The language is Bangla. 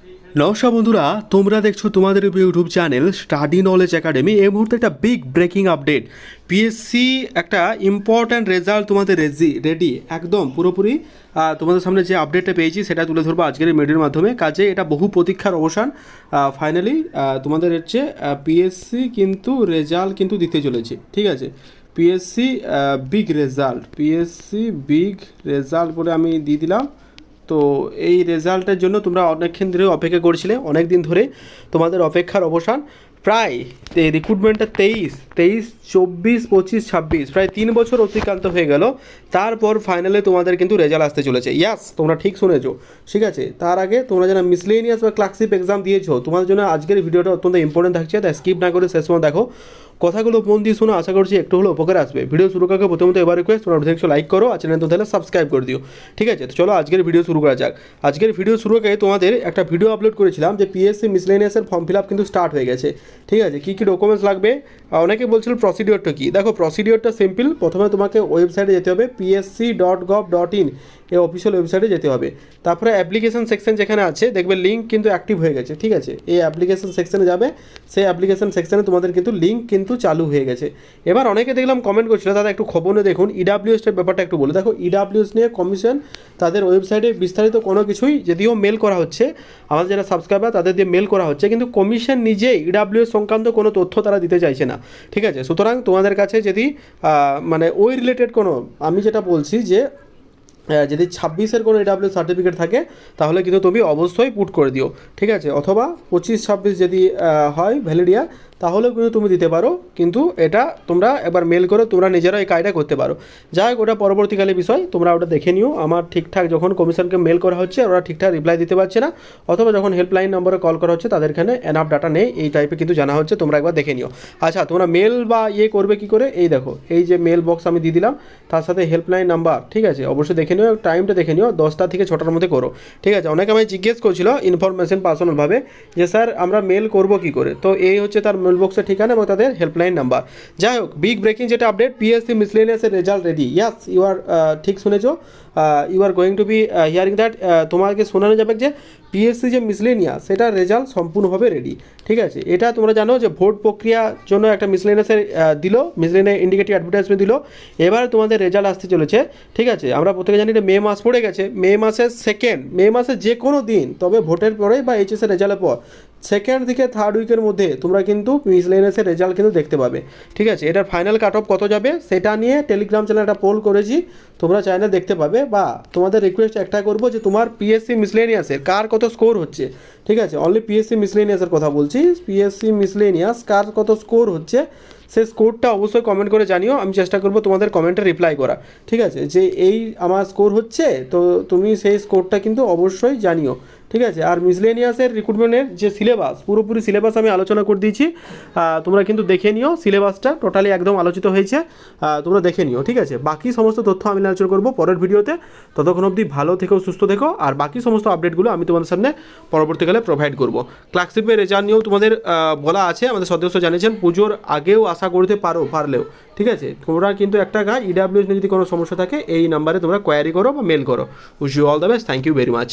নমস্কার বন্ধুরা, তোমরা দেখছো তোমাদের YouTube channel study knowledge academy. এই মুহূর্তে একটা বিগ ব্রেকিং আপডেট। পিএসসি একটা ইম্পর্ট্যান্ট রেজাল্ট তোমাদের রেডি একদম পুরোপুরি। তোমাদের সামনে যে আপডেটটা পেয়েছি সেটা তুলে ধরবো আজকের এই ভিডিওর মাধ্যমে। কাজে এটা বহু প্রতীক্ষার অবসান। ফাইনালি তোমাদের হচ্ছে পিএসসি কিন্তু রেজাল্ট কিন্তু দিতে চলেছে, ঠিক আছে। পিএসসি বিগ রেজাল্ট বলে আমি দিয়ে দিলাম। তো এই রেজাল্টের জন্য তোমরা অনেকক্ষণ ধরে অপেক্ষা করছিলে, অনেক দিন ধরে তোমাদের অপেক্ষার অবসান। প্রায় রিক্রুটমেন্টটা 23, 24, 25, 26 প্রায় 3 বছর অতিক্রান্ত হয়ে গেল। তারপর ফাইনালে তোমাদের কিন্তু রেজাল্ট আসতে চলেছে। ইয়াস, তোমরা ঠিক শুনেছো, ঠিক আছে। তার আগে তোমরা যারা মিসলেনিয়াস বা ক্লার্কশিপ এক্সাম দিয়েছো, তোমাদের জন্য আজকের ভিডিওটা অত্যন্ত ইম্পর্টেন্ট থাকছে, তাই স্কিপ না করে শেষ সময় দেখো। কথাগুলো মন দিয়ে শোনো, আশা করছি একটু হলেও উপকার আসবে। ভিডিও শুরু করার প্রথমত এবার রিকোয়েস্ট, তোমরা ভিডিও লাইক করো আর চ্যানেল তো তাহলে সাবস্ক্রাইব করে দিও, ঠিক আছে। তো চলো আজকের ভিডিও শুরু করা যাক। আজকের ভিডিও শুরু আগে তোমাদের একটা ভিডিও আপলোড করেছিলাম যে পিএসসি মিসলেনিয়াসের ফর্ম ফিল আপ কিন্তু স্টার্ট হয়ে গেছে, ঠিক আছে। কী কী ডকুমেন্টস লাগবে, অনেকে বলছিল প্রসিডিওরটা কী। দেখো প্রসিডিওরটা সিম্পল। প্রথমে তোমাকে ওয়েবসাইটে যেতে হবে, psc.gov.in এই অফিসিয়াল ওয়েবসাইটে যেতে হবে। তারপরে অ্যাপ্লিকেশন সেকশন যেখানে আছে দেখবে লিঙ্ক কিন্তু অ্যাক্টিভ হয়ে গেছে, ঠিক আছে। এই অ্যাপ্লিকেশন সেকশনে যাবে, সেই অ্যাপ্লিকেশন সেকশনে তোমাদের কিন্তু লিঙ্ক কিন্তু চালু হয়ে গেছে। এবার অনেকে দেখলাম কমেন্ট করছিল, দাদা একটু খবর নিয়ে দেখুন ইডাব্লিউএসের ব্যাপারটা একটু বলে। দেখো ইডাব্লিউএস নিয়ে কমিশন তাদের ওয়েবসাইটে বিস্তারিত কোনো কিছুই যদিও মেল করা হচ্ছে, আমাদের যারা সাবস্ক্রাইবার তাদের দিয়ে মেল করা হচ্ছে, কিন্তু কমিশন নিজেই ইডাব্লিউএস সংক্রান্ত কোনো তথ্য তারা দিতে চাইছে না, ঠিক আছে। সুতরাং তোমাদের কাছে যদি মানে ওই রিলেটেড কোনো, আমি যেটা বলছি যে যদি 26-এর কোনো এডাব্লিউ সার্টিফিকেট থাকে তাহলে কিন্তু তুমি অবশ্যই পুট করে দিও, ঠিক আছে। অথবা 25-26 যদি হয় ভ্যালিড ইয়ার তাহলেও কিন্তু তুমি দিতে পারো, কিন্তু এটা তোমরা একবার মেল করে তোমরা নিজেরা এই কাজটা করতে পারো। যাই হোক, ওটা পরবর্তীকালে বিষয়, তোমরা ওটা দেখে নিও। আমার ঠিকঠাক যখন কমিশনকে মেল করা হচ্ছে ওরা ঠিকঠাক রিপ্লাই দিতে পারছে না, অথবা যখন হেল্পলাইন নম্বরে কল করা হচ্ছে তাদের এখানে এনাফ ডাটা নেই, এই টাইপে কিন্তু জানা হচ্ছে, তোমরা একবার দেখে নিও। আচ্ছা, তোমরা মেল বা করবে কী করে, এই দেখো এই যে মেল বক্স আমি দিয়ে দিলাম, তার সাথে হেল্পলাইন নাম্বার, ঠিক আছে। অবশ্যই দেখে নিও, টাইমটা দেখে নিও, 10টা থেকে 6টার মধ্যে করো, ঠিক আছে। অনেকে আমায় জিজ্ঞেস করছিল ইনফরমেশন পার্সোনালভাবে যে স্যার আমরা মেল করবো কী করে। তো এই হচ্ছে তার মেল বক্সের ঠিকানা এবং তাদের হেল্পলাইন নাম্বার। যাই হোক, বিগ ব্রেকিং যেটা আপডেট, পিএসসি মিসলেনিয়াসের result ready. Yes, you are ঠিক শুনেছো, you are going to be hearing that. তোমাকে শোনানো যাবে যে পিএসসি যে মিসলেনিয়াস সেটার রেজাল্ট সম্পূর্ণভাবে রেডি, ঠিক আছে। এটা তোমরা জানো যে ভোট প্রক্রিয়ার জন্য একটা মিসলেনিয়াসের দিল, মিসলেনিয়াস ইন্ডিকেটিভ অ্যাডভার্টাইজমেন্ট দিল। এবার তোমাদের রেজাল্ট আসতে চলেছে, ঠিক আছে। আমরা প্রত্যেকে জানি যে মে মাস পড়ে গেছে, মে মাসের মে মাসের যে কোনো দিন, তবে ভোটের পরে বা এইচএসের রেজাল্টের পর 2nd থেকে 3rd উইকের মধ্যে তোমরা কিন্তু মিসলেনিয়াসের রেজাল্ট কিন্তু দেখতে পাবে, ঠিক আছে। এটার ফাইনাল কাট অফ কত যাবে সেটা নিয়ে টেলিগ্রাম চ্যানেলে একটা পোল করেছি, তোমরা চাইলে দেখতে পাবে। বা তোমাদের রিকোয়েস্ট একটা করবো যে তোমার পিএসসি মিসলেনিয়াসের কার কত স্কোর হচ্ছে, ঠিক আছে। অনলি পিএসসি মিসলেনিয়াসের কথা বলছি, পিএসসি মিসলেনিয়াস কার কত স্কোর হচ্ছে সেই স্কোরটা অবশ্যই কমেন্ট করে জানিও। আমি চেষ্টা করবো তোমাদের কমেন্টে রিপ্লাই করা, ঠিক আছে। যে এই আমার স্কোর হচ্ছে, তো তুমি সেই স্কোরটা কিন্তু অবশ্যই জানিও, ঠিক আছে। আর মিসলেনিয়াসের রিক্রুটমেন্টের যে সিলেবাস, পুরোপুরি সিলেবাস আমি আলোচনা করে দিয়েছি, তোমরা কিন্তু দেখে নিও। সিলেবাসটা টোটালি একদম আলোচিত হয়েছে, তোমরা দেখে নিও, ঠিক আছে। বাকি সমস্ত তথ্য আমি আলোচনা করবো পরের ভিডিওতে। ততক্ষণ অবধি ভালো থেকো, সুস্থ থেকো, আর বাকি সমস্ত আপডেটগুলো আমি তোমাদের সামনে পরবর্তীকালে প্রোভাইড করবো। ক্লার্কশিপের রেজাল্ট নিয়েও তোমাদের বলা আছে, আমাদের সদস্য জানিয়েছেন পুজোর আগেও আশা করতে পারলেও, ঠিক আছে। তোমরা কিন্তু একটা ইডাব্লিউএস নিয়ে যদি কোনো সমস্যা থাকে এই নাম্বারে তোমরা কোয়ারি করো বা মেল করো। Wish you all the best, thank you very much.